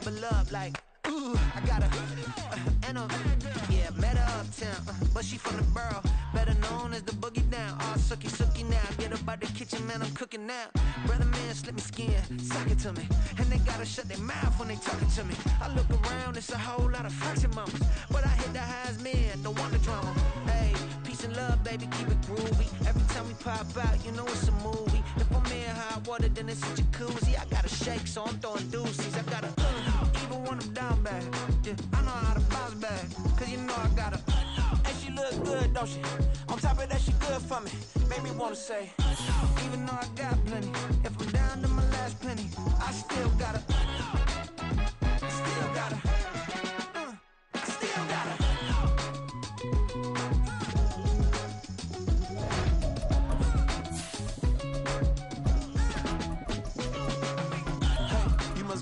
double up like, ooh, I got a, and a, yeah, met her uptown, but she from the borough, better known as the boogie down. All sucky now, get up out the kitchen, man, I'm cooking now. Brother man, slip me skin, suck it to me, and they gotta shut their mouth when they talking to me. I look around, it's a whole lot of fraction mamas, but I hit the highs, man, don't want the drama. Hey, peace and love, baby, keep it groovy. Every time we pop out, you know it's a movie. If I'm in hot water, then it's a jacuzzi. I gotta shake, so I'm throwing deuces. I gotta, even when I'm down bad, yeah, I know how to bounce back, cause you know I gotta, and she look good, don't she? On top of that, she good for me, made me wanna say, even though I got plenty, if I'm down to my last penny, I still gotta, I still gotta.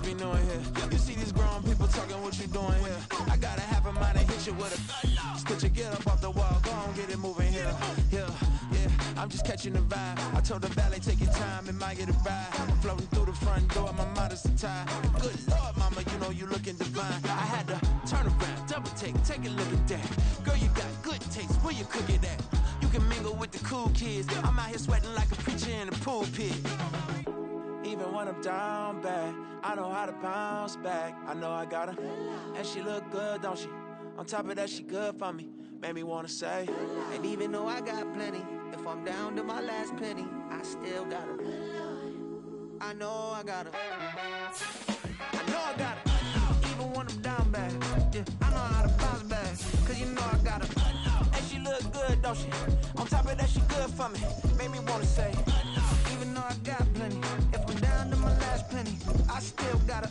Be knowing here. You see these grown people talking, what you doing here? I gotta have a mind to hit you with a split you, get up off the wall, go on, get it moving here. Yeah, I'm just catching the vibe. I told the valet, take your time, it might get a ride. I'm floating through the front door, my mind is a tie. Good Lord, mama, you know you looking divine. I had to turn around, double take a look at that. Girl, you got good taste, where you cook it at? You can mingle with the cool kids. I'm out here sweating like a preacher in a pool pit. Even when I'm down bad, I know how to bounce back. I know I got her, and she look good, don't she? On top of that, she good for me, made me wanna say. And even though I got plenty, if I'm down to my last penny, I still got her. I know I got her. I know I got her. Even when I'm down bad, yeah, I know how to bounce back, cause you know I got her. And she look good, don't she? On top of that, she good for me, made me wanna say. Even though I got plenty, if I'm down to my last penny, I still gotta,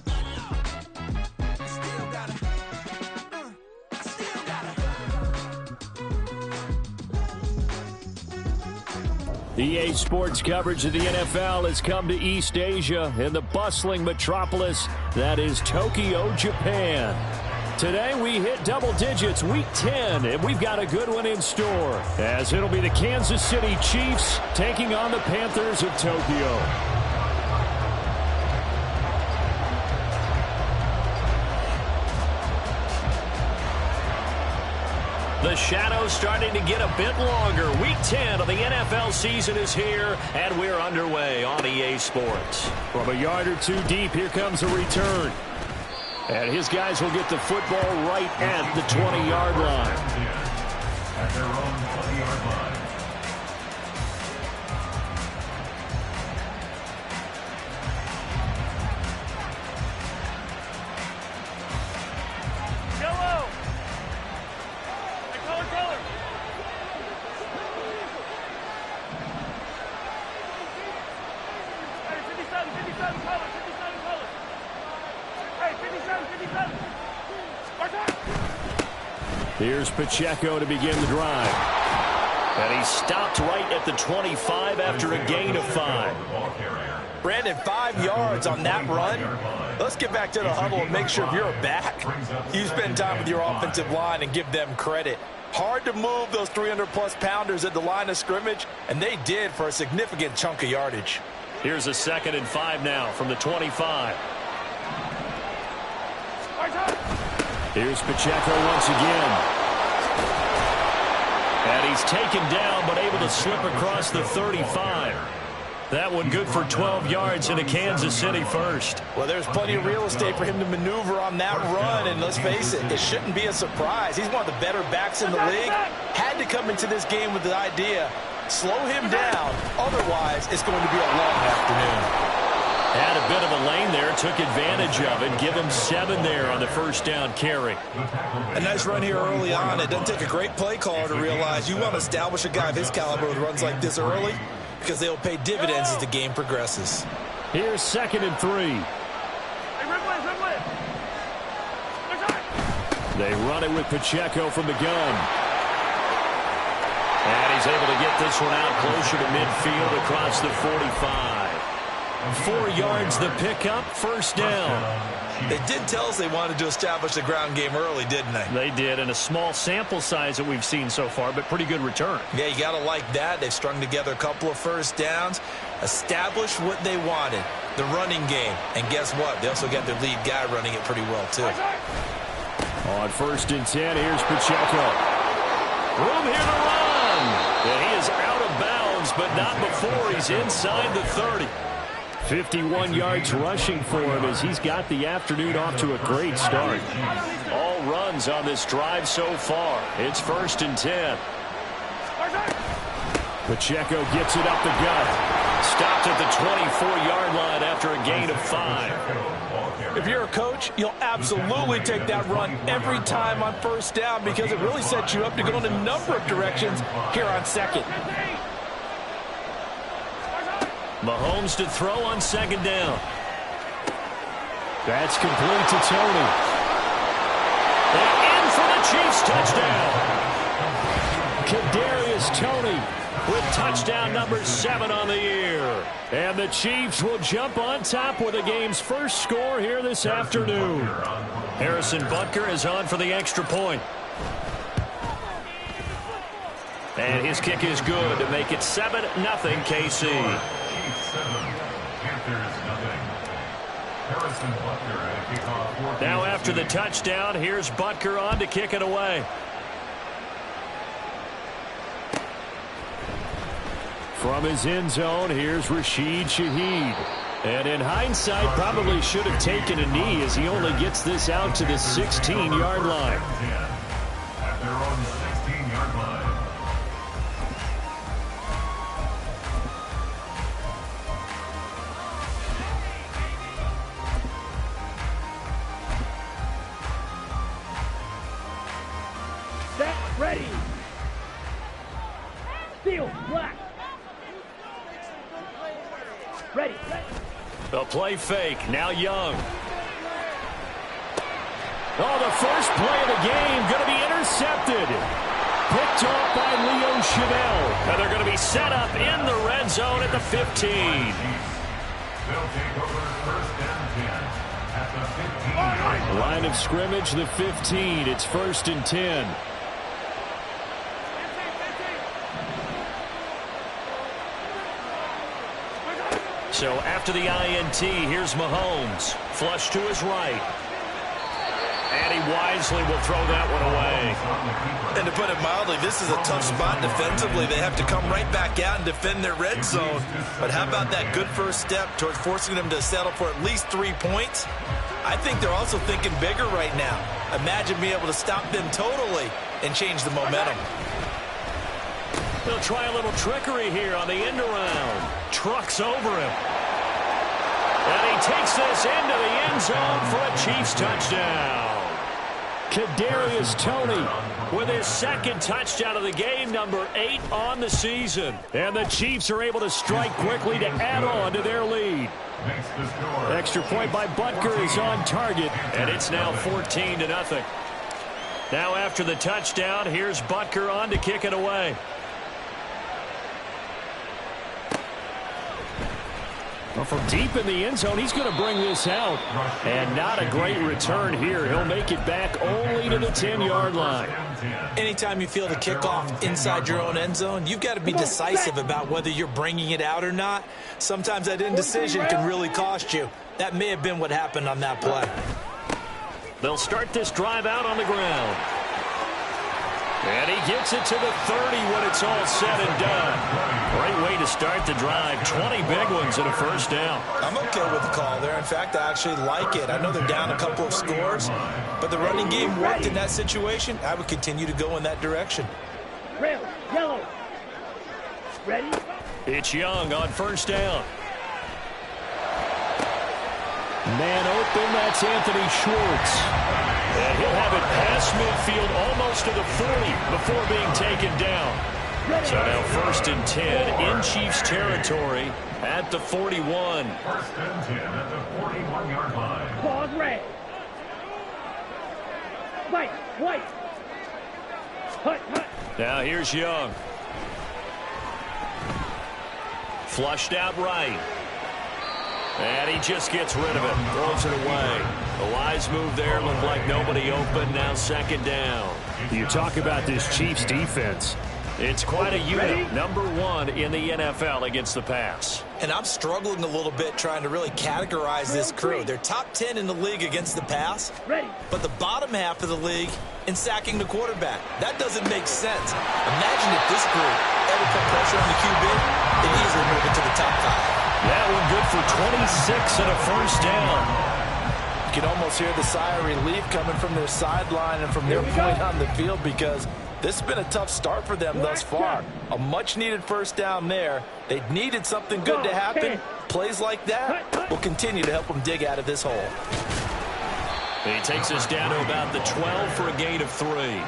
I still gotta, I still gotta. EA Sports coverage of the NFL has come to East Asia in the bustling metropolis that is Tokyo, Japan. Today we hit double digits, week 10, and we've got a good one in store, as it'll be the Kansas City Chiefs taking on the Panthers of Tokyo. The shadow's starting to get a bit longer. Week 10 of the NFL season is here, and we're underway on EA Sports. From a yard or two deep, here comes a return. And his guys will get the football right at the 20-yard line. At their own 20-yard line. Yellow! Hey, color! Hey, 57, color! Here's Pacheco to begin the drive. And he stopped right at the 25 after a gain of 5. Brandon, 5 yards on that run. Let's get back to the huddle and make sure if you're back, you spend time with your offensive line and give them credit. Hard to move those 300-plus pounders at the line of scrimmage, and they did for a significant chunk of yardage. Here's a 2nd and 5 now from the 25. Here's Pacheco once again. And he's taken down, but able to slip across the 35. That one good for 12 yards into Kansas City first. Well, there's plenty of real estate for him to maneuver on that run, and let's face it, it shouldn't be a surprise. He's one of the better backs in the league. Had to come into this game with the idea, slow him down, otherwise it's going to be a long afternoon. Had a bit of a lane there, took advantage of it, give him 7 there on the first down carry. A nice run here early on. It doesn't take a great play caller to realize you want to establish a guy of his caliber with runs like this early, because they'll pay dividends as the game progresses. Here's 2nd and 3. They run it with Pacheco from the gun. And he's able to get this one out closer to midfield across the 45. 4 yards the pickup, first down. They did tell us they wanted to establish the ground game early, didn't they? They did, and a small sample size that we've seen so far, but pretty good return. Yeah, you got to like that. They've strung together a couple of first downs, established what they wanted. the running game. And guess what? They also got their lead guy running it pretty well, too. On 1st and 10, here's Pacheco. Room here to run. And he is out of bounds, but not before he's inside the 30. 51 yards rushing for him as he's got the afternoon off to a great start. All runs on this drive so far. It's 1st and 10. Pacheco gets it up the gut. Stopped at the 24-yard line after a gain of 5. If you're a coach, you'll absolutely take that run every time on 1st down because it really sets you up to go in a number of directions here on 2nd. Mahomes to throw on 2nd down. That's complete to Tony. And in for the Chiefs touchdown. Kadarius Toney with touchdown number 7 on the year. And the Chiefs will jump on top with the game's first score here this afternoon. Harrison Butker is on for the extra point. And his kick is good to make it 7-0 KC. Now after the touchdown, here's Butker on to kick it away. From his end zone, here's Rashid Shaheed. And in hindsight, probably should have taken a knee as he only gets this out to the 16-yard line. At their own 16-yard line. Set, ready. Field, black. Ready. The play fake, now Young. Oh, the first play of the game going to be intercepted. Picked off by Leo Chenal. And they're going to be set up in the red zone at the 15. They'll take over 1st and 10 at the 15-yard line. Line of scrimmage, the 15. It's 1st and 10. So after the INT, here's Mahomes. Flush to his right. And he wisely will throw that one away. And to put it mildly, this is a tough spot defensively. They have to come right back out and defend their red zone. But how about that good first step towards forcing them to settle for at least 3 points? I think they're also thinking bigger right now. Imagine being able to stop them totally and change the momentum. They'll try a little trickery here on the end around. Trucks over him. And he takes this into the end zone for a Chiefs touchdown. Kadarius Toney with his 2nd touchdown of the game, number 8 on the season. And the Chiefs are able to strike quickly to add on to their lead. Extra point by Butker is on target, and it's now 14-0. Now after the touchdown, here's Butker on to kick it away. Well, from deep in the end zone, he's going to bring this out. And not a great return here. He'll make it back only to the 10-yard line. Anytime you feel the kickoff inside your own end zone, you've got to be decisive about whether you're bringing it out or not. Sometimes that indecision can really cost you. That may have been what happened on that play. They'll start this drive out on the ground. And he gets it to the 30 when it's all said and done. Great way to start the drive. 20 big ones and a 1st down. I'm okay with the call there. In fact, I actually like it. I know they're down a couple of scores, but the running game worked in that situation. I would continue to go in that direction. Rail, yellow. Ready? It's Young on 1st down. Man open, that's Anthony Schwartz. And he'll have it past midfield almost to the 40 before being taken down. So now 1st and 10 in Chiefs territory at the 41. 1st and 10 at the 41-yard line. Pause, red. White. Hut. Now here's Young. Flushed out right. And he just gets rid of it. Throws it away. A wise move there. Looked like nobody open. Now 2nd down. You talk about this Chiefs defense. It's quite a unit. Number 1 in the NFL against the pass. and I'm struggling a little bit trying to really categorize this crew. They're top 10 in the league against the pass, but the bottom half of the league in sacking the quarterback. That doesn't make sense. Imagine if this group ever put pressure on the QB, they'd easily move it to the top 5. That one good for 26 and a first down. You can almost hear the sigh of relief coming from their sideline and from their point on the field, because this has been a tough start for them thus far. A much-needed first down there. They needed something good to happen. Plays like that will continue to help them dig out of this hole. He takes us down to about the 12 for a gain of 3.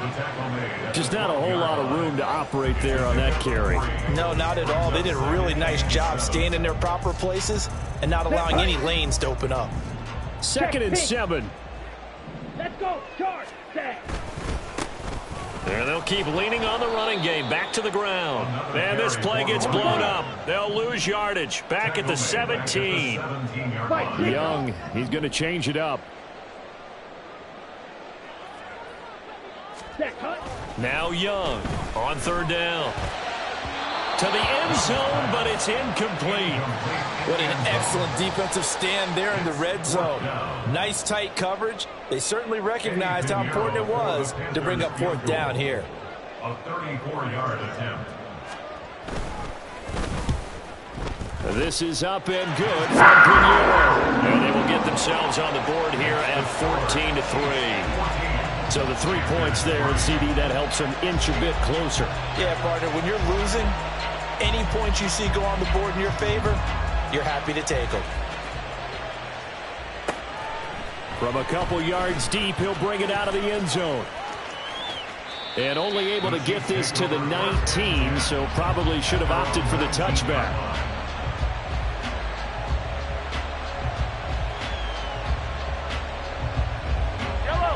Just not a whole lot of room to operate there on that carry. No, not at all. They did a really nice job staying in their proper places and not allowing any lanes to open up. 2nd and 7. Let's go. Charge. Set. There, they'll keep leaning on the running game. Back to the ground. And this play gets blown up. They'll lose yardage. Back at the 17. Young, he's going to change it up. Now Young on 3rd down. To the end zone, but it's incomplete. What an excellent defensive stand there in the red zone. Nice tight coverage. They certainly recognized how important it was to bring up 4th down here. A 34-yard attempt. This is up and good from Pinheiro. And they will get themselves on the board here at 14-3. So the 3 points there, and CD, that helps them inch a bit closer. Yeah, partner, when you're losing, any points you see go on the board in your favor, you're happy to take them. From a couple yards deep, he'll bring it out of the end zone. And only able to get this to the 19, so probably should have opted for the touchback.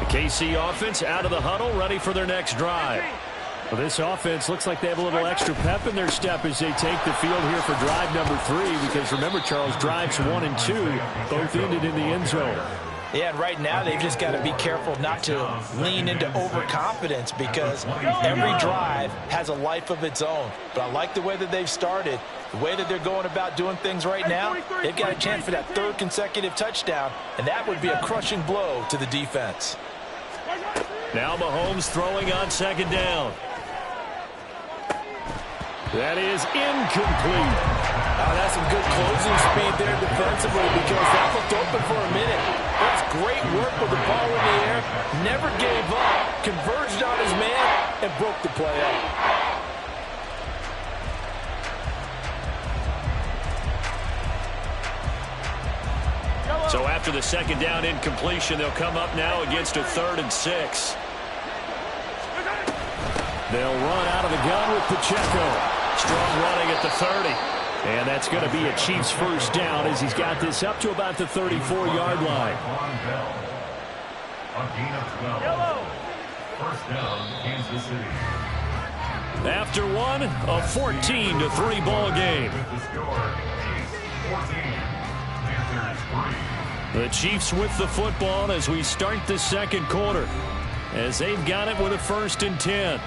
The KC offense out of the huddle, ready for their next drive. Well, this offense looks like they have a little extra pep in their step as they take the field here for drive number 3, because remember, Charles, drives 1 and 2 both ended in the end zone. Yeah, and right now they've just got to be careful not to lean into overconfidence, because every drive has a life of its own. But I like the way that they've started, the way that they're going about doing things right now. They've got a chance for that 3rd consecutive touchdown, and that would be a crushing blow to the defense. Now Mahomes throwing on 2nd down. That is incomplete. That's some good closing speed there defensively, because that looked open for a minute. That's great work with the ball in the air. Never gave up, converged on his man, and broke the play up. So after the 2nd down incompletion, they'll come up now against a 3rd and 6. They'll run out of the gun with Pacheco. Strong running at the 30. And that's going to be a Chiefs first down as he's got this up to about the 34-yard line. A gain of 12. First down, Kansas City. After one, a 14-3 ball game. With the score is 14. Panthers 3. The Chiefs with the football as we start the 2nd quarter, as they've got it with a 1st and 10.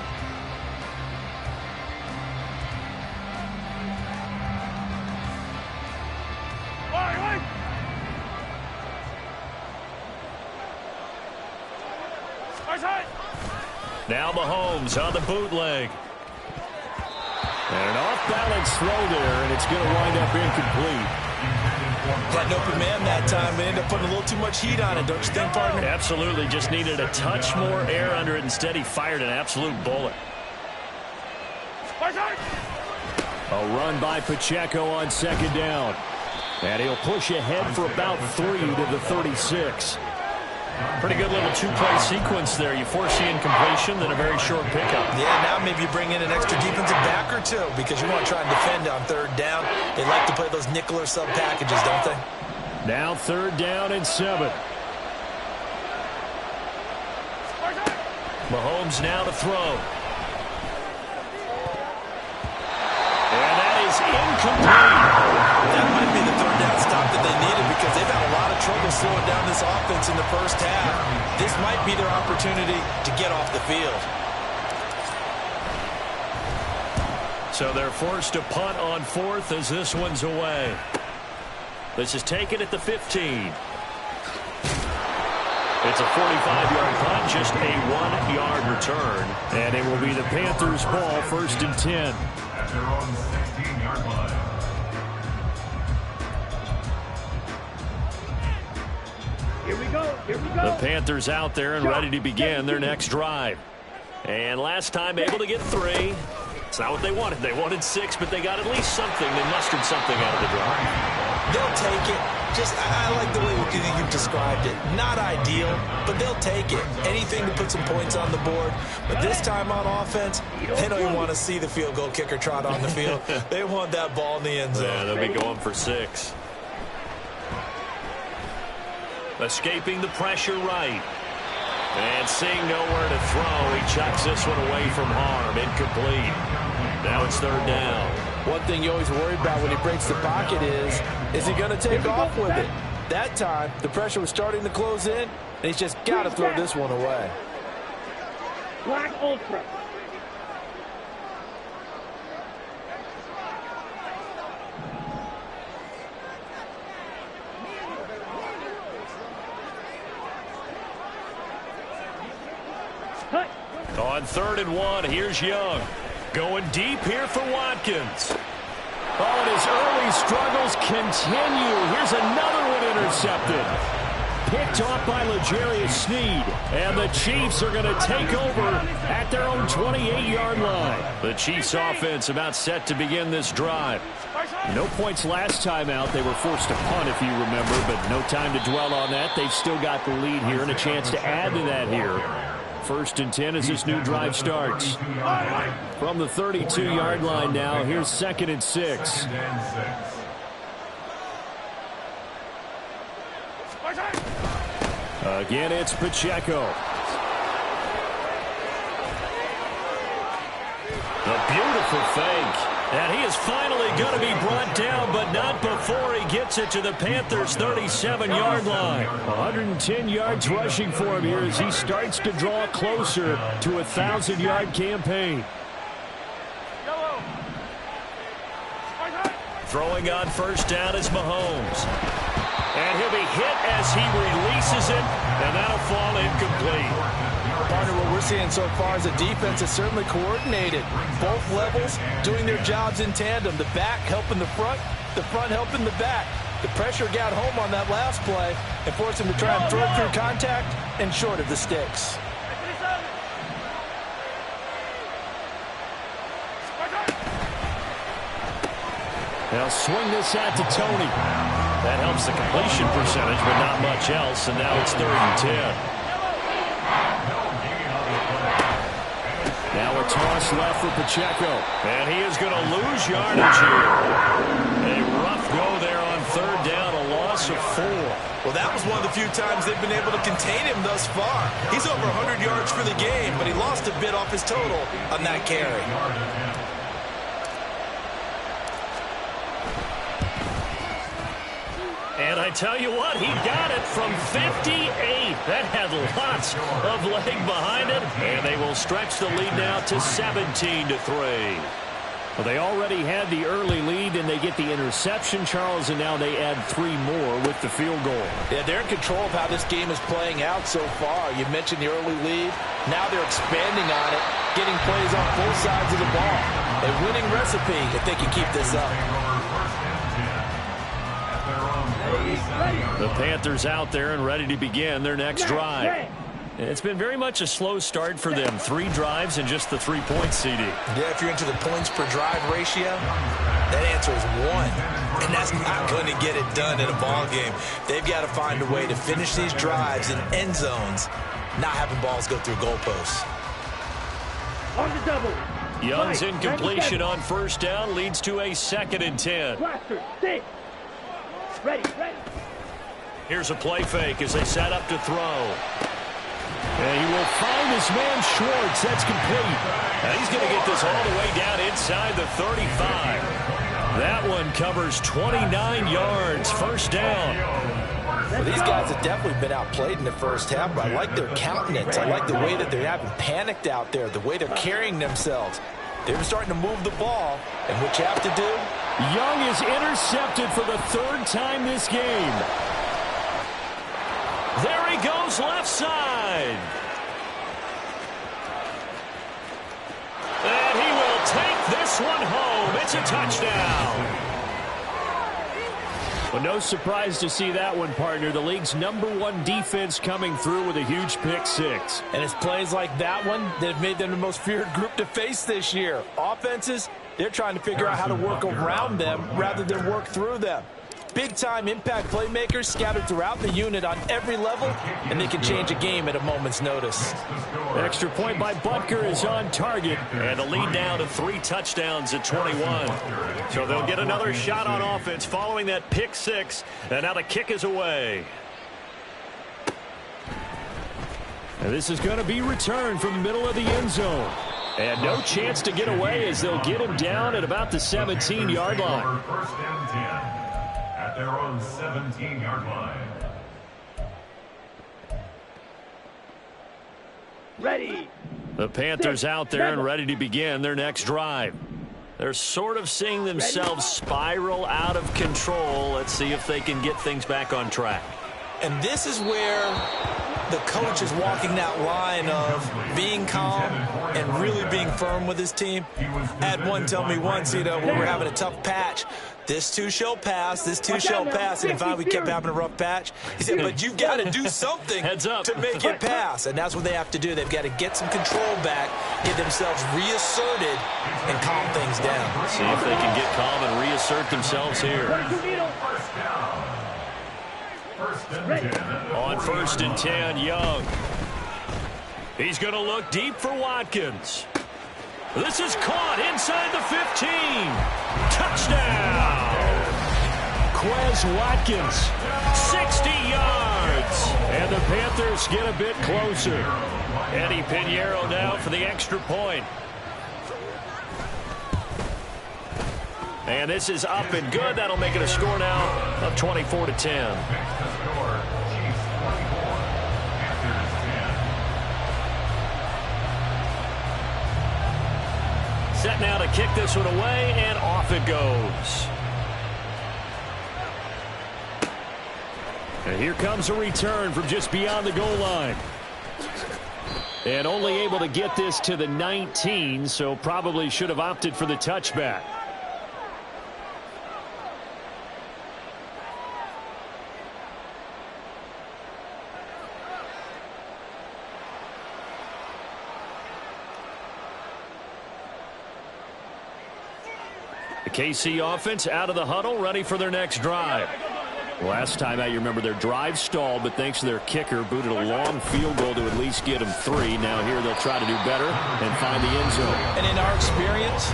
Now Mahomes on the bootleg. And an off-balance throw there, and it's going to wind up incomplete. Had an open man that time, but ended up putting a little too much heat on it, don't you think, partner? Absolutely. Just needed a touch more air under it. Instead, he fired an absolute bullet. A run by Pacheco on 2nd down. And he'll push ahead for about 3 to the 36. Pretty good little 2-play sequence there. You force the incompletion, then a very short pickup. Yeah, now maybe you bring in an extra defensive back or 2, because you want to try and defend on 3rd down. They like to play those nickel or sub packages, don't they? Now 3rd down and 7. Mahomes now to throw. And that is incomplete. That might be the 3rd down stop that they needed, because they've had a lot of trouble slowing down this offense in the first half. This might be their opportunity to get off the field. So they're forced to punt on 4th as this one's away. This is taken at the 15. It's a 45-yard punt, just a 1-yard return. And it will be the Panthers' ball, 1st and 10. At their own 16-yard line. Here we go. Here we go. The Panthers out there and ready to begin their next drive. And last time able to get 3. It's not what they wanted. They wanted 6, but they got at least something. They mustered something out of the drive. They'll take it. I like the way you've described it. Not ideal, but they'll take it. Anything to put some points on the board. But this time on offense, they don't even want to see the field goal kicker trot on the field. They want that ball in the end zone. Yeah, they'll be going for 6. Escaping the pressure right. And seeing nowhere to throw, he chucks this one away from harm. Incomplete. Now it's 3rd down. One thing you always worry about when he breaks the pocket is he going to take off with it? That time, the pressure was starting to close in, and he's just got to throw this one away. Black Ultra. On 3rd and 1, here's Young. Going deep here for Watkins. Oh, and his early struggles continue. Here's another one intercepted. Picked off by L'Jarius Sneed. And the Chiefs are going to take over at their own 28-yard line. The Chiefs offense about set to begin this drive. No points last time out. They were forced to punt, if you remember, but no time to dwell on that. They've still got the lead here and a chance to add to that here. 1st and 10 as this new drive starts. From the 32-yard line now, here's 2nd and 6. Again, it's Pacheco. A beautiful fake. And he is finally going to be brought down, but not before he gets it to the Panthers' 37-yard line. 110 yards rushing for him here as he starts to draw closer to a 1,000-yard campaign. Throwing on 1st down is Mahomes. And he'll be hit as he releases it, and that'll fall incomplete. Partner, what we're seeing so far is a defense that's certainly coordinated. Both levels doing their jobs in tandem. The back helping the front helping the back. The pressure got home on that last play and forced him to try and throw it through contact and short of the sticks. They'll swing this out to Tony. That helps the completion percentage, but not much else, and now it's 3rd and 10. Now a toss left for Pacheco. And he is going to lose yardage here. A rough go there on 3rd down, a loss of 4. Well, that was one of the few times they've been able to contain him thus far. He's over 100 yards for the game, but he lost a bit off his total on that carry. And I tell you what, he got it from 58. That had lots of leg behind it. And they will stretch the lead now to 17-3. Well, they already had the early lead, and they get the interception, Charles, and now they add 3 more with the field goal. Yeah, they're in control of how this game is playing out so far. You mentioned the early lead. Now they're expanding on it, getting plays on both sides of the ball. A winning recipe if they can keep this up. The Panthers out there and ready to begin their next drive. It's been very much a slow start for them. 3 drives and just the 3 points, CD. Yeah, if you're into the points per drive ratio, that answer is 1. And that's not going to get it done in a ball game. They've got to find a way to finish these drives in end zones, not having balls go through goalposts. On the double. Young's incompletion on 1st down leads to a 2nd and 10. Blaster, stay. Ready. Here's a play fake as they set up to throw. And he will find his man Schwartz. That's complete. And he's going to get this all the way down inside the 35. That one covers 29 yards. 1st down. Well, these guys have definitely been outplayed in the first half, but I like their countenance. I like the way that they haven't panicked out there, the way they're carrying themselves. They're starting to move the ball, and what you have to do? Young is intercepted for the third time this game. There he goes left side. And he will take this one home. It's a touchdown. Well, no surprise to see that one, partner. The league's #1 defense coming through with a huge pick six. And it's plays like that one that have made them the most feared group to face this year. Offenses, they're trying to figure out how to work around them rather than work through them. Big-time impact playmakers scattered throughout the unit on every level, and they can change a game at a moment's notice. Extra point by Butker is on target, and the lead down to 3 touchdowns at 21. So they'll get another shot on offense following that pick six, and now the kick is away. And this is going to be returned from the middle of the end zone. And no chance to get away as they'll get him down at about the 17-yard line. First and 10 at their own 17-yard line. Ready. The Panthers out there and ready to begin their next drive. They're sort of seeing themselves spiral out of control. Let's see if they can get things back on track. And this is where the coach is walking that line of being calm and really being firm with his team. I had one tell me once, when we were having a tough patch, this too shall pass, this too shall pass, and finally we kept having a rough patch. He said, but you've got to do something to make it pass, and that's what they have to do. They've got to get some control back, get themselves reasserted, and calm things down. See if they can get calm and reassert themselves here. On first and 10, Young. He's going to look deep for Watkins. This is caught inside the 15. Touchdown! Quez Watkins, 60 yards. And the Panthers get a bit closer. Eddie Pinheiro now for the extra point. And this is up and good. That'll make it a score now of 24-10. Set now to kick this one away, and off it goes. And here comes a return from just beyond the goal line. And only able to get this to the 19, so probably should have opted for the touchback. The KC offense out of the huddle, ready for their next drive. Last time out, you remember their drive stalled, but thanks to their kicker, booted a long field goal to at least get them 3. Now here they'll try to do better and find the end zone. And in our experience,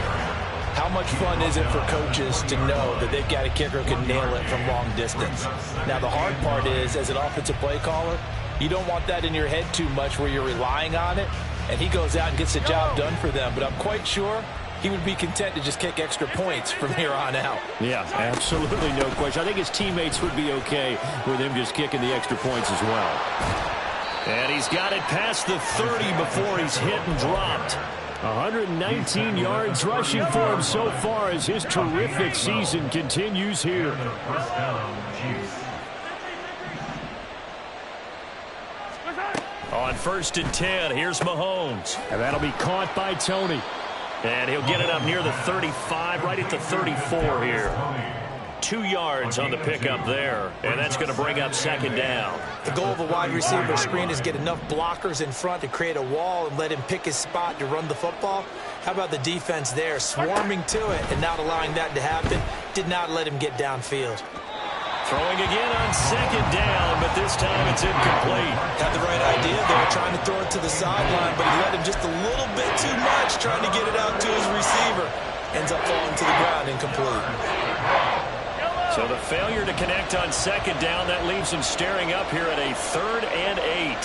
how much fun is it for coaches to know that they've got a kicker who can nail it from long distance? Now the hard part is, as an offensive play caller, you don't want that in your head too much where you're relying on it, and he goes out and gets the job done for them. But I'm quite sure he would be content to just kick extra points from here on out. Yeah, absolutely no question. I think his teammates would be okay with him just kicking the extra points as well. And he's got it past the 30 before he's hit and dropped. 119 yards rushing for him so far as his terrific season continues here. On first and 10, here's Mahomes. And that'll be caught by Tony. And he'll get it up near the 35, right at the 34 here. 2 yards on the pickup there, and that's going to bring up second down. The goal of a wide receiver screen is get enough blockers in front to create a wall and let him pick his spot to run the football. How about the defense there, swarming to it and not allowing that to happen? Did not let him get downfield. Throwing again on second down, but this time it's incomplete. Had the right idea there, trying to throw it to the sideline, but he let him just a little bit too much, trying to get it out to his receiver. Ends up falling to the ground incomplete. So the failure to connect on second down, that leaves him staring up here at a 3rd and 8.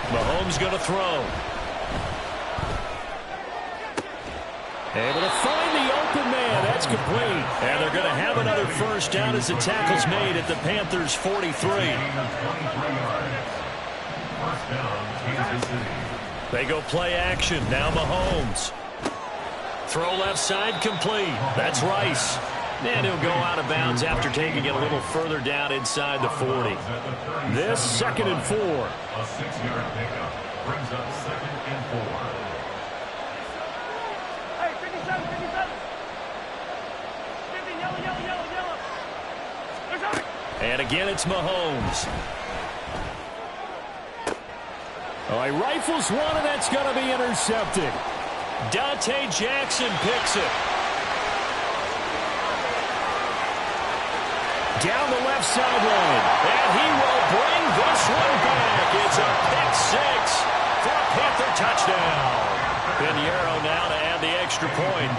Mahomes going to throw. Able to find the open man. That's That's complete. And they're going to have another first down as the tackle's made at the Panthers' 43. They go play action. Now Mahomes. Throw left side complete. That's Rice. And he'll go out of bounds after taking it a little further down inside the 40. This 2nd and 4. A 6-yard pickup brings up 2nd and 4. Hey, 57, 57. 50, yellow. There's Alex. And again, it's Mahomes. Oh, he rifles one, and that's going to be intercepted. Dante Jackson picks it. Down the left sideline. And he will bring this one back. It's a pick six for a Panther touchdown. Pinheiro now to add the extra point.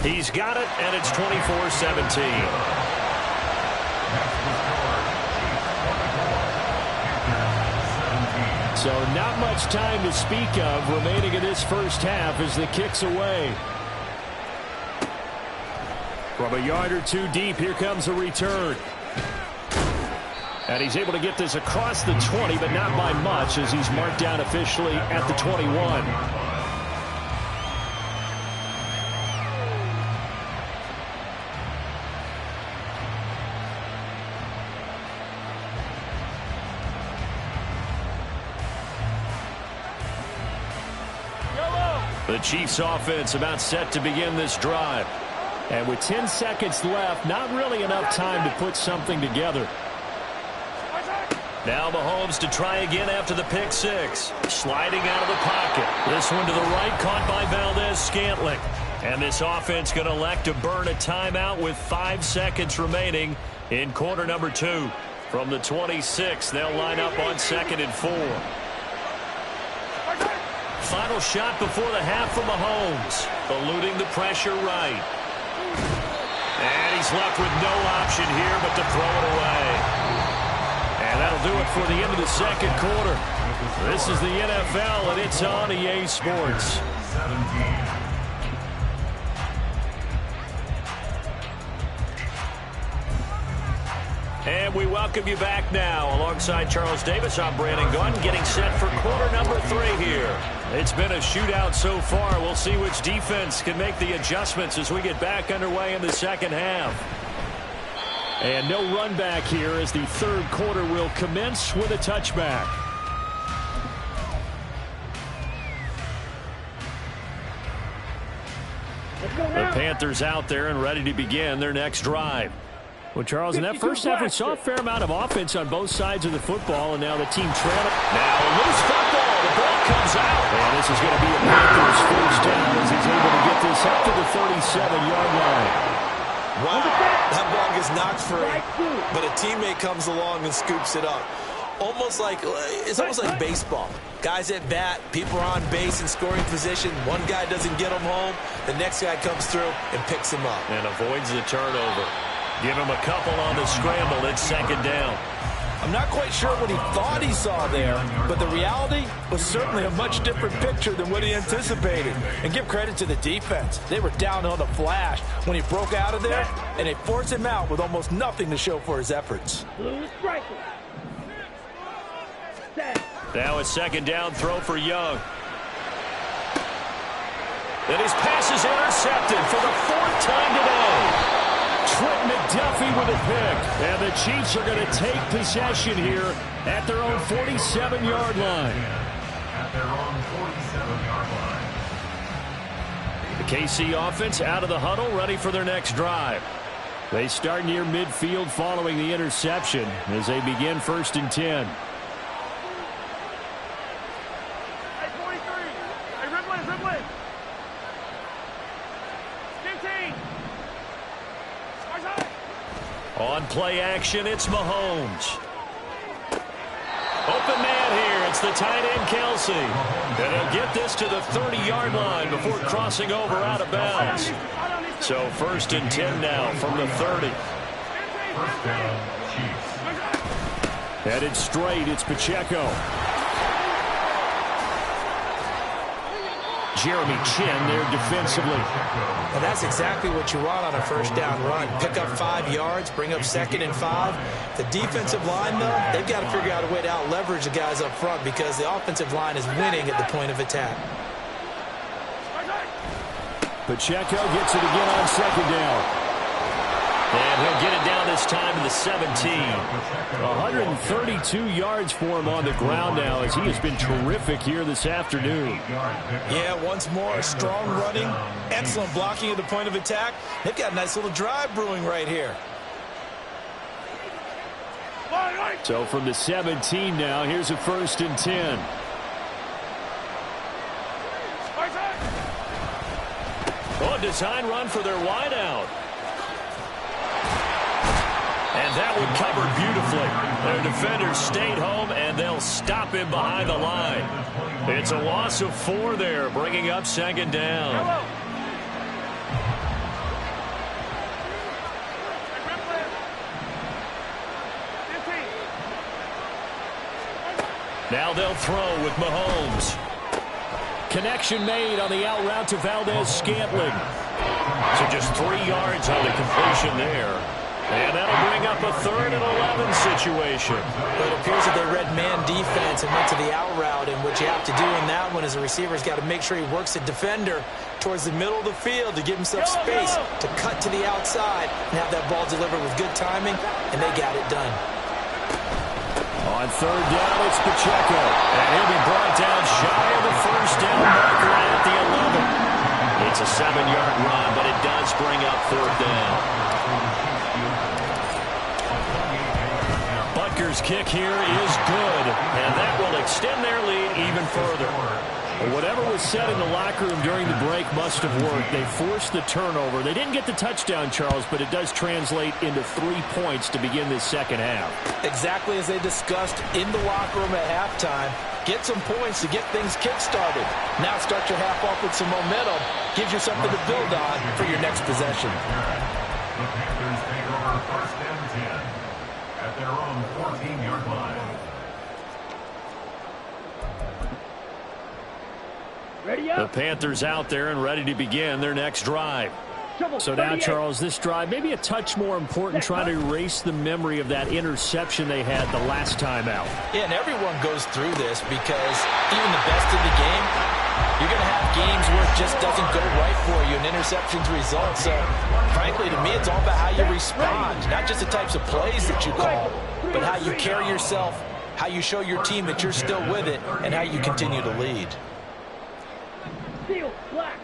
He's got it, and it's 24-17. So not much time to speak of remaining in this first half as the kick's away. From a yard or two deep, here comes a return. And he's able to get this across the 20, but not by much as he's marked down officially at the 21. The Chiefs offense about set to begin this drive. And with 10 seconds left, not really enough time to put something together. Now Mahomes to try again after the pick six. Sliding out of the pocket. This one to the right, caught by Valdez-Scantling. And this offense going to elect to burn a timeout with 5 seconds remaining in quarter number 2. From the 26, they'll line up on 2nd and 4. Final shot before the half from Mahomes. Eluding the pressure right. And he's left with no option here but to throw it away. And that'll do it for the end of the second quarter. This is the NFL, and it's on EA Sports. 17. And we welcome you back now. Alongside Charles Davis, I'm Brandon Gunn, getting set for quarter number 3 here. It's been a shootout so far. We'll see which defense can make the adjustments as we get back underway in the second half. And no run back here as the third quarter will commence with a touchback. The Panthers out there and ready to begin their next drive. Well, Charles, in that first half, we saw a fair amount of offense on both sides of the football, and now the team trailing. Now a loose football. The ball comes out. And this is going to be a Panthers first down as he's able to get this up to the 37-yard line. Wow, that ball gets knocked free, but a teammate comes along and scoops it up. It's almost like baseball. Guys at bat, people are on base in scoring position. One guy doesn't get him home. The next guy comes through and picks him up. And avoids the turnover. Give him a couple on the scramble. It's 2nd down. I'm not quite sure what he thought he saw there, but the reality was certainly a much different picture than what he anticipated. And give credit to the defense. They were down on the flash when he broke out of there, and they forced him out with almost nothing to show for his efforts. Now a 2nd down throw for Young. And his pass is intercepted for the 4th time today. Trent McDuffie with a pick. And the Chiefs are going to take possession here at their own 47-yard line. At their own 47-yard line. The KC offense out of the huddle, ready for their next drive. They start near midfield following the interception as they begin 1st and 10. Hey, 43. Hey, Ripley. 15. On play action, it's Mahomes. Open man here. It's the tight end, Kelsey. And he'll get this to the 30-yard line before crossing over out of bounds. So 1st and 10 now from the 30. First down, Chiefs. Headed straight, it's Pacheco. Jeremy Chin there defensively. And that's exactly what you want on a first down run. Pick up 5 yards, bring up 2nd and 5. The defensive line, though, they've got to figure out a way to out-leverage the guys up front because the offensive line is winning at the point of attack. Pacheco gets it again on 2nd down. And he'll get it down this time to the 17. 132 yards for him on the ground now as he has been terrific here this afternoon. Yeah, once more, strong running, excellent blocking at the point of attack. They've got a nice little drive brewing right here. So from the 17 now, here's a 1st and 10. Oh, design run for their wideout. And that one covered beautifully. Their defenders stayed home, and they'll stop him behind the line. It's a loss of 4 there, bringing up 2nd down. Now they'll throw with Mahomes. Connection made on the out route to Valdez-Scantling. So just 3 yards on the completion there. And that'll bring up a 3rd and 11 situation. But it appears that they read man defense and went to the out route. And what you have to do in that one is the receiver's got to make sure he works the defender towards the middle of the field to give himself space to cut to the outside and have that ball delivered with good timing, and they got it done. On 3rd down, it's Pacheco. And he'll be brought down shy of the 1st down marker at the 11. It's a 7-yard run, but it does bring up 4th down. Butker's kick here is good, and that will extend their lead even further. Whatever was said in the locker room during the break must have worked. They forced the turnover. They didn't get the touchdown, Charles, but it does translate into 3 points to begin this 2nd half. Exactly as they discussed in the locker room at halftime. Get some points to get things kick-started. Now start your half off with some momentum. Gives you something to build on for your next possession. The Panthers take over 1st and 10 at their own 14-yard line. The Panthers out there and ready to begin their next drive. So now, Charles, this drive maybe a touch more important, trying to erase the memory of that interception they had the last time out. Yeah, and everyone goes through this because even the best in the game, you're going to have games where it just doesn't go right for you and interceptions result. So, frankly, to me, it's all about how you respond, not just the types of plays that you call, but how you carry yourself, how you show your team that you're still with it, and how you continue to lead. Steel, black.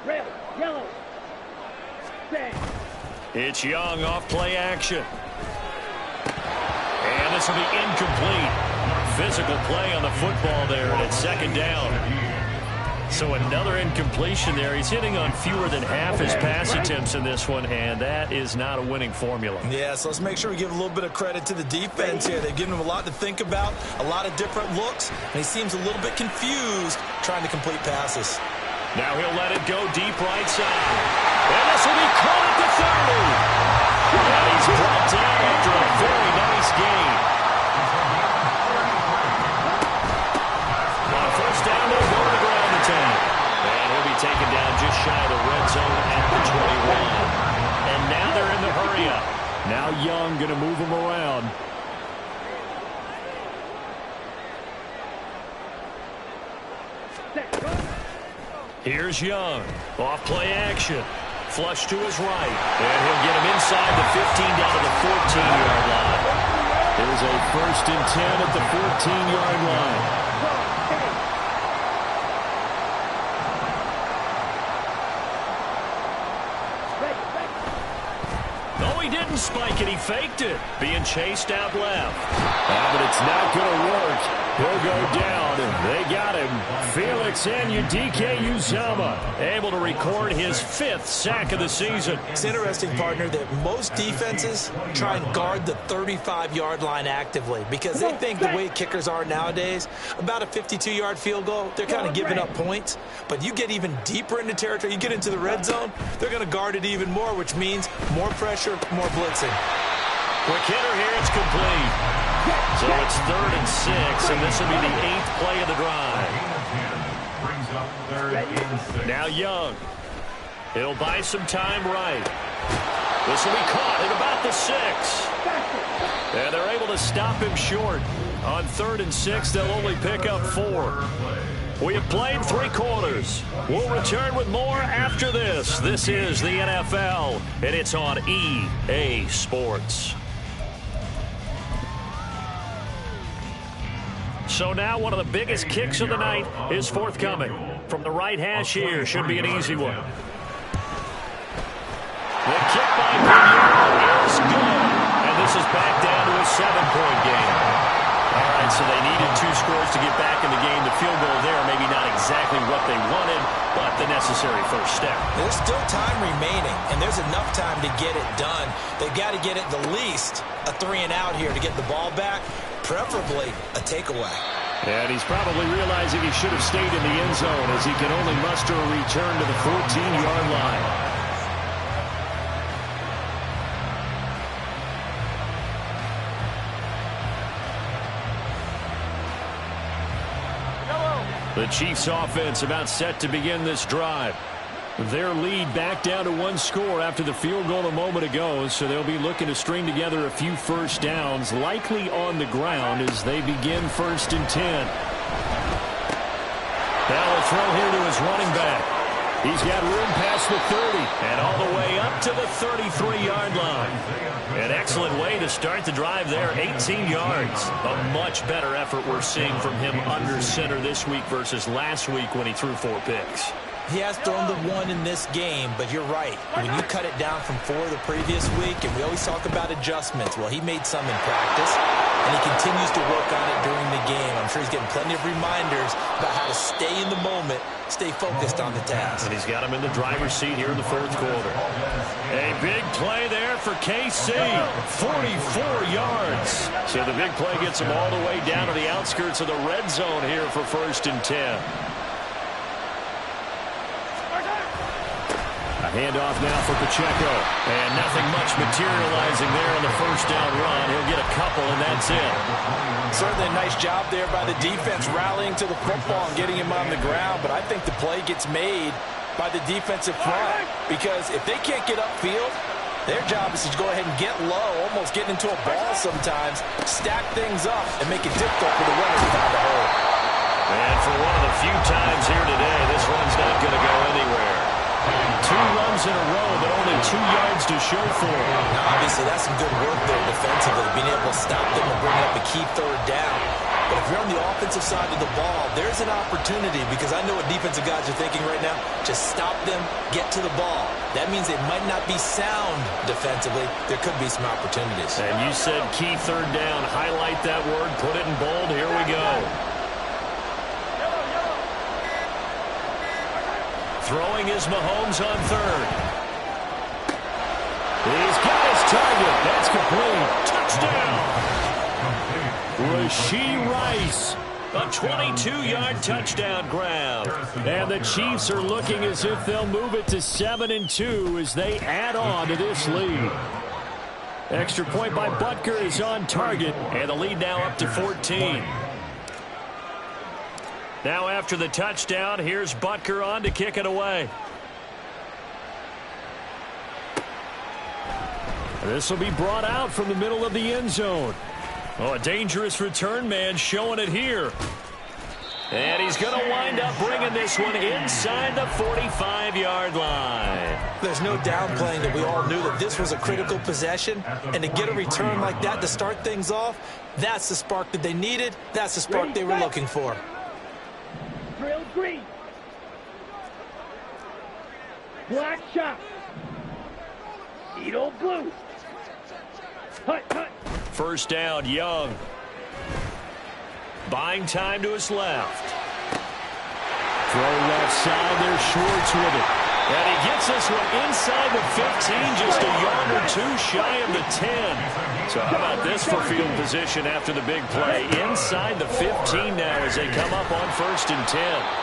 Red, yellow. Red. It's Young off play action. And this will be incomplete. Physical play on the football there, and it's 2nd down. So another incompletion there. He's hitting on fewer than half his pass attempts in this one, and that is not a winning formula. Yeah, so let's make sure we give a little bit of credit to the defense here. They've given him a lot to think about, a lot of different looks, and he seems a little bit confused trying to complete passes. Now he'll let it go deep right side. And this will be caught at the 30. And he's brought down after a very nice gain. On 1st down, they'll go to the ground attack. And he'll be taken down just shy of the red zone at the 21. And now they're in the hurry-up. Now Young going to move him around. Here's Young. Off play action. Flush to his right. And he'll get him inside the 15 down to the 14-yard line. There's a 1st and 10 at the 14-yard line. No, he didn't spike it. He faked it. Being chased out left. But it's not going to work. He'll go down. They got him. Felix Anudike-Uzomah able to record his 5th sack of the season. It's interesting, partner, that most defenses try and guard the 35-yard line actively because they think the way kickers are nowadays, about a 52-yard field goal, they're kind of giving up points. But you get even deeper into territory, you get into the red zone, they're going to guard it even more, which means more pressure, more blitzing. Quick hitter here, it's complete. So it's 3rd and 6, and this will be the 8th play of the drive. up third and 6. Now Young. He'll buy some time right. This will be caught at about the 6. And they're able to stop him short. On 3rd and 6, they'll only pick up 4. We have played 3 quarters. We'll return with more after this. This is the NFL, and it's on EA Sports. So now one of the biggest kicks of the night is forthcoming. From the right hash here, should be an easy one. The kick by Pinheiro is good. And this is back down to a 7-point game. All right, so they needed 2 scores to get back in the game. The field goal there, maybe not exactly what they wanted, but the necessary first step. There's still time remaining, and there's enough time to get it done. They've got to get at the least a 3-and-out here to get the ball back, preferably a takeaway. And he's probably realizing he should have stayed in the end zone as he can only muster a return to the 14-yard line. The Chiefs offense about set to begin this drive. Their lead back down to 1 score after the field goal a moment ago, so they'll be looking to string together a few first downs, likely on the ground as they begin 1st and 10. Now a throw here to his running back. He's got room past the 30 and all the way up to the 33-yard line. An excellent way to start the drive there, 18 yards. A much better effort we're seeing from him under center this week versus last week when he threw 4 picks. He has thrown the 1 in this game, but you're right. When you cut it down from 4 the previous week, and we always talk about adjustments, well, he made some in practice, and he continues to work on it during the game. I'm sure he's getting plenty of reminders about how to stay in the moment, stay focused on the task. And he's got him in the driver's seat here in the 4th quarter. A big play there for KC, 44 yards. So the big play gets him all the way down to the outskirts of the red zone here for 1st and 10. A handoff now for Pacheco. And nothing much materializing there on the first down run. He'll get a couple, and that's it. Certainly a nice job there by the defense rallying to the football and getting him on the ground. But I think the play gets made by the defensive front. Because if they can't get upfield, their job is to go ahead and get low, almost getting into a ball sometimes, stack things up, and make it difficult for the runner to find a hole. And for one of the few times here today, this run's not going to go anywhere. 2 runs in a row, but only 2 yards to show for it. Now, obviously, that's some good work there defensively, being able to stop them and bring up a key 3rd down. But if you're on the offensive side of the ball, there's an opportunity, because I know what defensive guys are thinking right now. Just stop them, get to the ball. That means they might not be sound defensively. There could be some opportunities. And you said key 3rd down. Highlight that word, put it in bold. Here we go. Throwing is Mahomes on 3rd. He's got his target. That's complete. Touchdown. Rashee Rice. A 22-yard touchdown grab. And the Chiefs are looking as if they'll move it to 7-2 as they add on to this lead. Extra point by Butker is on target. And the lead now up to 14. Now after the touchdown, here's Butker on to kick it away. This will be brought out from the middle of the end zone. Oh, a dangerous return man showing it here. And he's going to wind up bringing this one inside the 45-yard line. There's no downplaying that we all knew that this was a critical possession. And to get a return like that to start things off, that's the spark that they needed. That's the spark they were looking for. Drill green. Black shot. Needle blue. Hut, hut. First down, Young. Buying time to his left. Throw left side there, Schwartz with it. And he gets this one inside the 15, just a yard or 2 shy of the 10. So how about this for field position after the big play? Inside the 15 now as they come up on 1st and 10.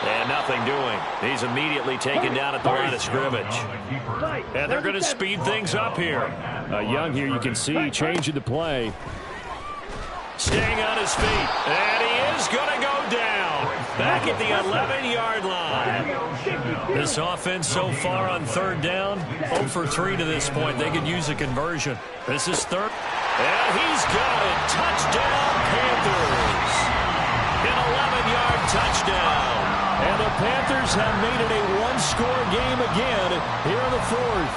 And nothing doing. He's immediately taken down at the line of scrimmage. And they're going to speed things up here. Young here, you can see, changing the play. Staying on his feet. And he is going to go down. back at the 11-yard line. This offense so far on third down, 0 for 3 to this point. They could use a conversion. This is third. And he's got it. Touchdown, Panthers. An 11-yard touchdown. And the Panthers have made it a one-score game again here in the fourth.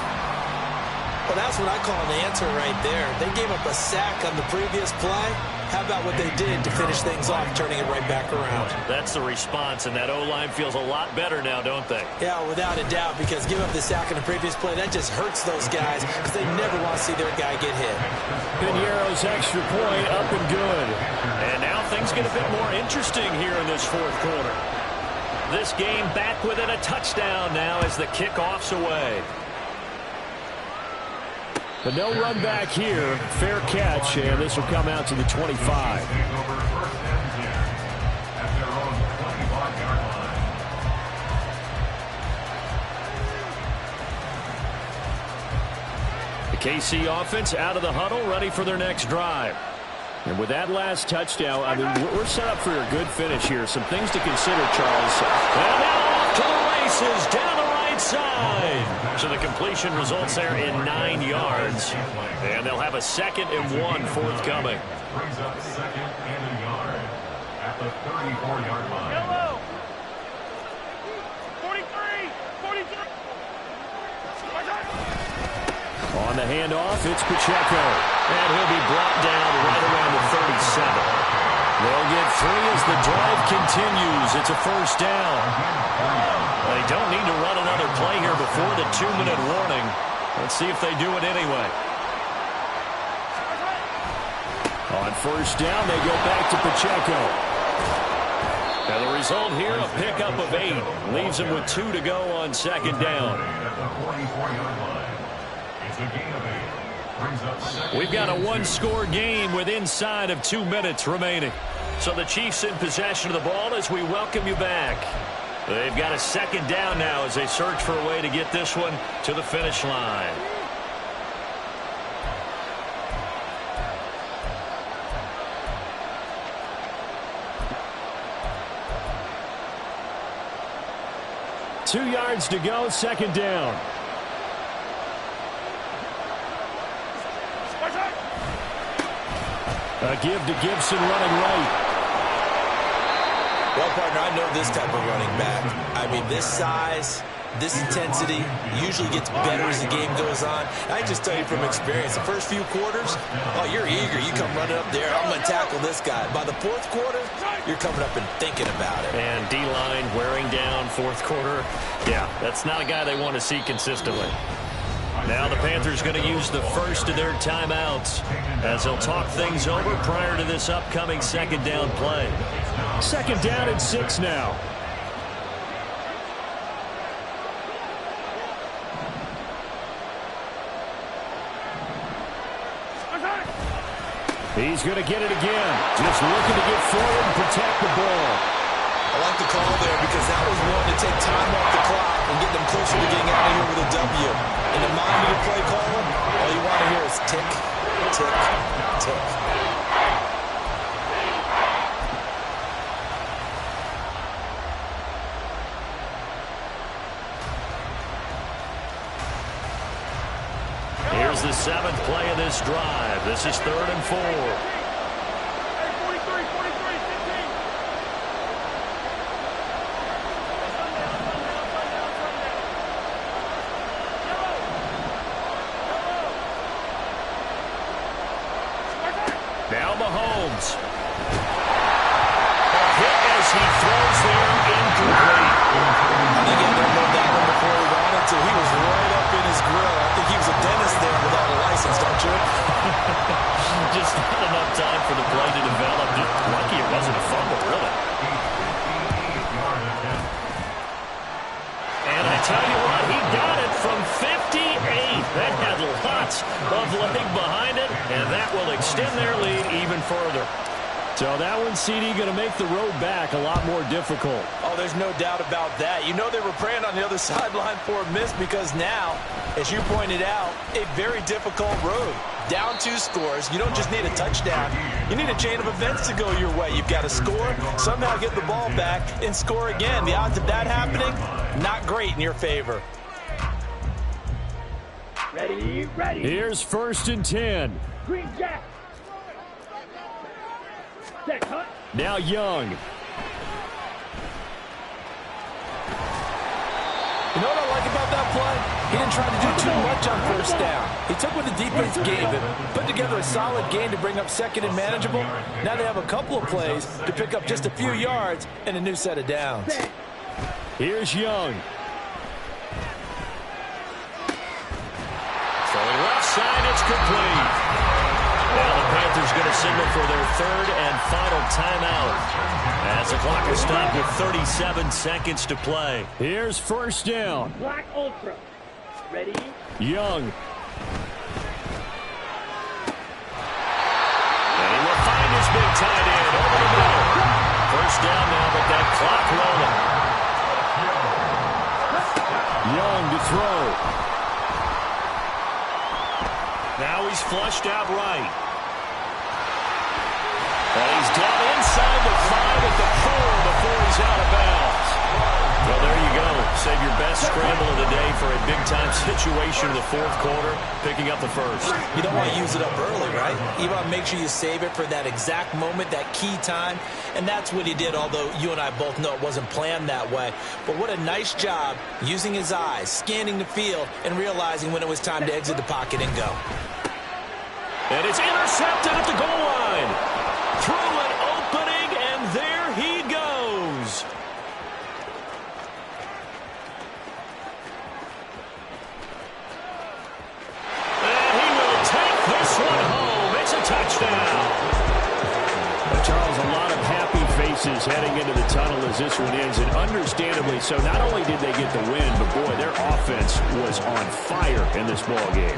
Well, that's what I call an answer right there. They gave up a sack on the previous play. How about what they did to finish things off, turning it right back around? That's the response, and that O-line feels a lot better now, don't they? Yeah, without a doubt, because give up the sack on the previous play, that just hurts those guys because they never want to see their guy get hit. Piñeiro's extra point up and good. And now things get a bit more interesting here in this fourth quarter. This game back within a touchdown now as the kickoff's away. But no run back here. Fair catch, and this will come out to the 25. The KC offense out of the huddle, ready for their next drive. And with that last touchdown, I mean, we're set up for a good finish here. Some things to consider, Charles. And now off to the races, down the right side. So the completion results there in 9 yards. And they'll have a 2nd and 1 forthcoming. Brings up 2nd and a yard at the 34-yard line. Yellow. 43. 43. On the handoff, it's Pacheco. And he'll be brought down right around the 37. They'll get 3 as the drive continues. It's a first down. They don't need to run another play here before the 2-minute warning. Let's see if they do it anyway. On first down, they go back to Pacheco. And the result here, a pickup of 8. Leaves them with 2 to go on 2nd down. At the 44-yard line. It's a gain of 8. Brings up 2nd. We've got a one-score game with inside of 2 minutes remaining. So the Chiefs in possession of the ball as we welcome you back. They've got a 2nd down now as they search for a way to get this one to the finish line. Two yards to go, 2nd down. A give to Gibson running right. Well, partner, I know this type of running back. I mean, this size, this intensity usually gets better as the game goes on. I just tell you from experience, the first few quarters, oh, you're eager. You come running up there, I'm going to tackle this guy. By the fourth quarter, you're coming up and thinking about it. And D-line wearing down fourth quarter. Yeah, that's not a guy they want to see consistently. Now the Panthers going to use the first of their timeouts as they'll talk things over prior to this upcoming 2nd down play. 2nd down and 6 now. He's going to get it again. Just looking to get forward and protect the ball. I like the call there because that was one to take time off the clock and get them closer to getting out of here with a W. In the mind of your play caller, all you want to hear is tick, tick, tick. Here's the 7th play of this drive. This is 3rd and 4. Now Mahomes. A hit as he throws there, incomplete. I think he had to load that one before he wanted to. He was right up in his grill. I think he was a dentist there without a license, don't you? Just not enough time for the play to develop. Just lucky it wasn't a fumble, really. And I tell you what, he got it from 58. That had lots of leg behind it, and that will extend their lead even further. So that one, CD, going to make the road back a lot more difficult. Oh, there's no doubt about that. You know they were praying on the other sideline for a miss because now, as you pointed out, a very difficult road. Down 2 scores. You don't just need a touchdown. You need a chain of events to go your way. You've got to score, somehow get the ball back, and score again. The odds of that happening, not great in your favor. Ready, ready. Here's 1st and 10. Green Jack. Set, cut. Now Young. You know what I like about that play? He didn't try to do too much on 1st down. He took what the defense gave him, put together a solid game to bring up 2nd and manageable. Now they have a couple of plays to pick up just a few yards and a new set of downs. Here's Young. Throwing left side, it's complete. Now the Panthers going to signal for their 3rd and final timeout as the clock is stopped with 37 seconds to play. Here's 1st down. Black Ultra. Ready? Young. And he will find his big tight end over the middle. 1st down now, but that clock rolling. Young to throw. Now he's flushed out right. And he's down inside the 5 at the 4 before he's out of bounds. Well, there you go. Save your best scramble of the day for a big-time situation in the 4th quarter, picking up the 1st. You don't want to use it up early, right? You want to make sure you save it for that exact moment, that key time. And that's what he did, although you and I both know it wasn't planned that way. But what a nice job using his eyes, scanning the field, and realizing when it was time to exit the pocket and go. And it's intercepted at the goal line. Through an opening, and there he goes. And he will take this one home. It's a touchdown. Well, Charles, a lot of happy faces heading into the tunnel as this one ends, and understandably so. Not only did they get the win, but boy, their offense was on fire in this ball game.